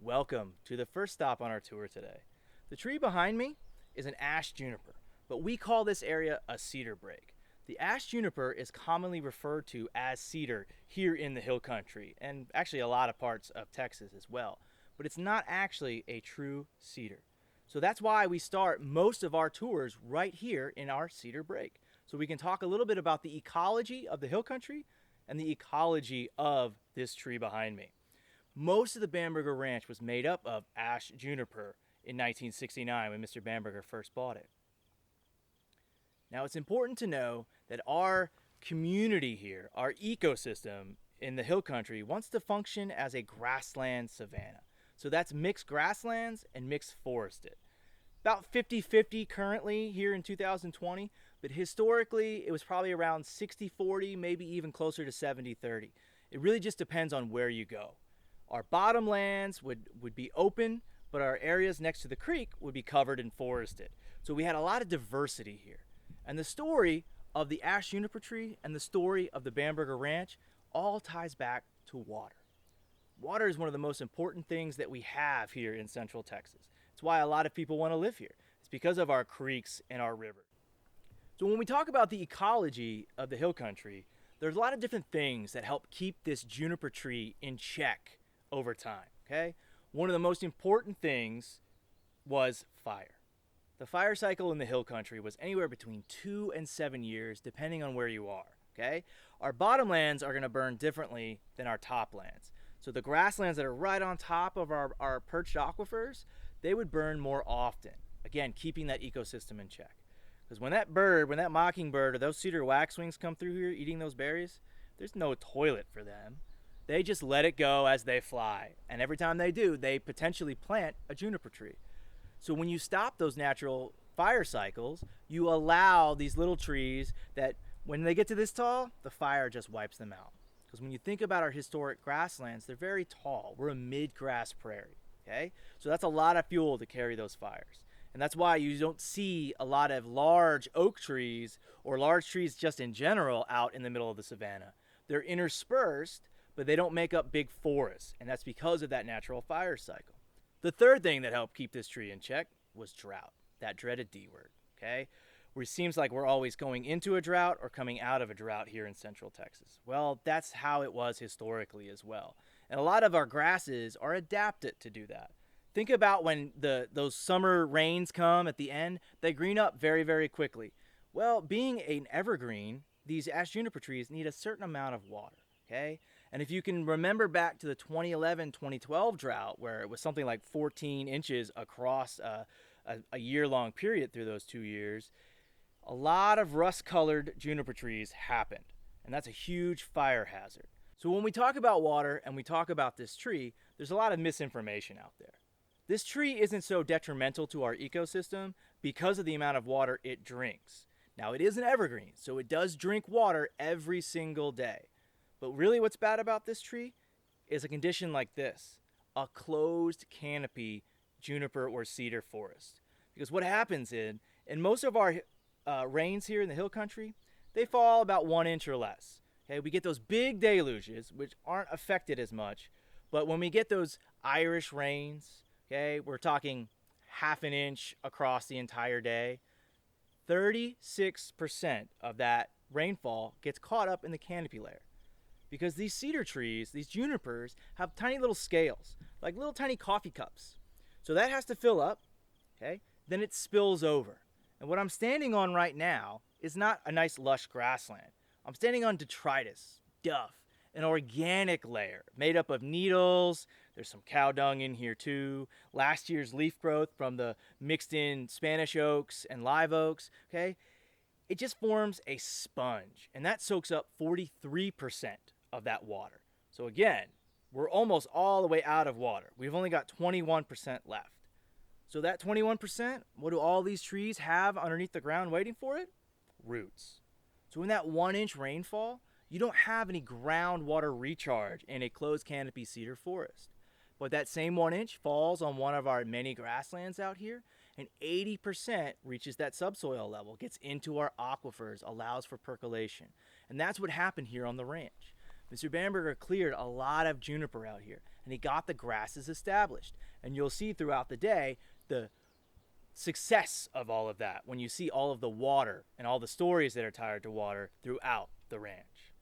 Welcome to the first stop on our tour today. The tree behind me is an Ashe Juniper, but we call this area a cedar break. The Ashe Juniper is commonly referred to as cedar here in the hill country, and actually a lot of parts of Texas as well, but it's not actually a true cedar. So that's why we start most of our tours right here in our cedar break. So we can talk a little bit about the ecology of the hill country and the ecology of this tree behind me. Most of the Bamberger Ranch was made up of Ashe Juniper in 1969 when Mr. Bamberger first bought it. Now it's important to know that our community here, our ecosystem in the hill country, wants to function as a grassland savanna. So that's mixed grasslands and mixed forested. About 50-50 currently here in 2020, but historically it was probably around 60-40, maybe even closer to 70-30. It really just depends on where you go. Our bottomlands would be open, but our areas next to the creek would be covered and forested. So we had a lot of diversity here. And the story of the Ashe Juniper tree and the story of the Bamberger Ranch all ties back to water. Water is one of the most important things that we have here in Central Texas. It's why a lot of people want to live here. It's because of our creeks and our rivers. So when we talk about the ecology of the hill country, there's a lot of different things that help keep this juniper tree in check over time, okay? One of the most important things was fire. The fire cycle in the hill country was anywhere between 2 and 7 years, depending on where you are, okay? Our bottomlands are gonna burn differently than our toplands. So the grasslands that are right on top of our perched aquifers, they would burn more often. Again, keeping that ecosystem in check. Because when that mockingbird or those cedar waxwings come through here eating those berries, there's no toilet for them. They just let it go as they fly. And every time they do, they potentially plant a juniper tree. So when you stop those natural fire cycles, you allow these little trees that when they get to this tall, the fire just wipes them out. Because when you think about our historic grasslands, they're very tall. We're a mid-grass prairie, okay? So that's a lot of fuel to carry those fires. And that's why you don't see a lot of large oak trees or large trees just in general out in the middle of the savanna. They're interspersed, but they don't make up big forests, and that's because of that natural fire cycle. The third thing that helped keep this tree in check was drought, that dreaded D word, okay? Where it seems like we're always going into a drought or coming out of a drought here in Central Texas. Well, that's how it was historically as well. And a lot of our grasses are adapted to do that. Think about when those summer rains come at the end, they green up very, very quickly. Well, being an evergreen, these Ashe Juniper trees need a certain amount of water, okay? And if you can remember back to the 2011-2012 drought, where it was something like 14 inches across a year-long period through those 2 years, a lot of rust-colored juniper trees happened, and that's a huge fire hazard. So when we talk about water and we talk about this tree, there's a lot of misinformation out there. This tree isn't so detrimental to our ecosystem because of the amount of water it drinks. Now, it is an evergreen, so it does drink water every single day. But really what's bad about this tree is a condition like this, a closed canopy juniper or cedar forest. Because what happens in most of our rains here in the hill country, they fall about 1 inch or less. Okay, we get those big deluges, which aren't affected as much, but when we get those Irish rains, okay, we're talking half an inch across the entire day, 36% of that rainfall gets caught up in the canopy layer. Because these cedar trees, these junipers, have tiny little scales, like little tiny coffee cups. So that has to fill up, okay? Then it spills over. And what I'm standing on right now is not a nice lush grassland. I'm standing on detritus, duff, an organic layer made up of needles. There's some cow dung in here too. Last year's leaf growth from the mixed in Spanish oaks and live oaks, okay? It just forms a sponge, and that soaks up 43% of that water. So again, we're almost all the way out of water. We've only got 21% left. So that 21%, what do all these trees have underneath the ground waiting for it? Roots. So in that 1 inch rainfall, you don't have any groundwater recharge in a closed canopy cedar forest. But that same 1 inch falls on one of our many grasslands out here, and 80% reaches that subsoil level, gets into our aquifers, allows for percolation. And that's what happened here on the ranch. Mr. Bamberger cleared a lot of juniper out here. and he got the grasses established. And you'll see throughout the day the success of all of that when you see all of the water and all the stories that are tied to water throughout the ranch.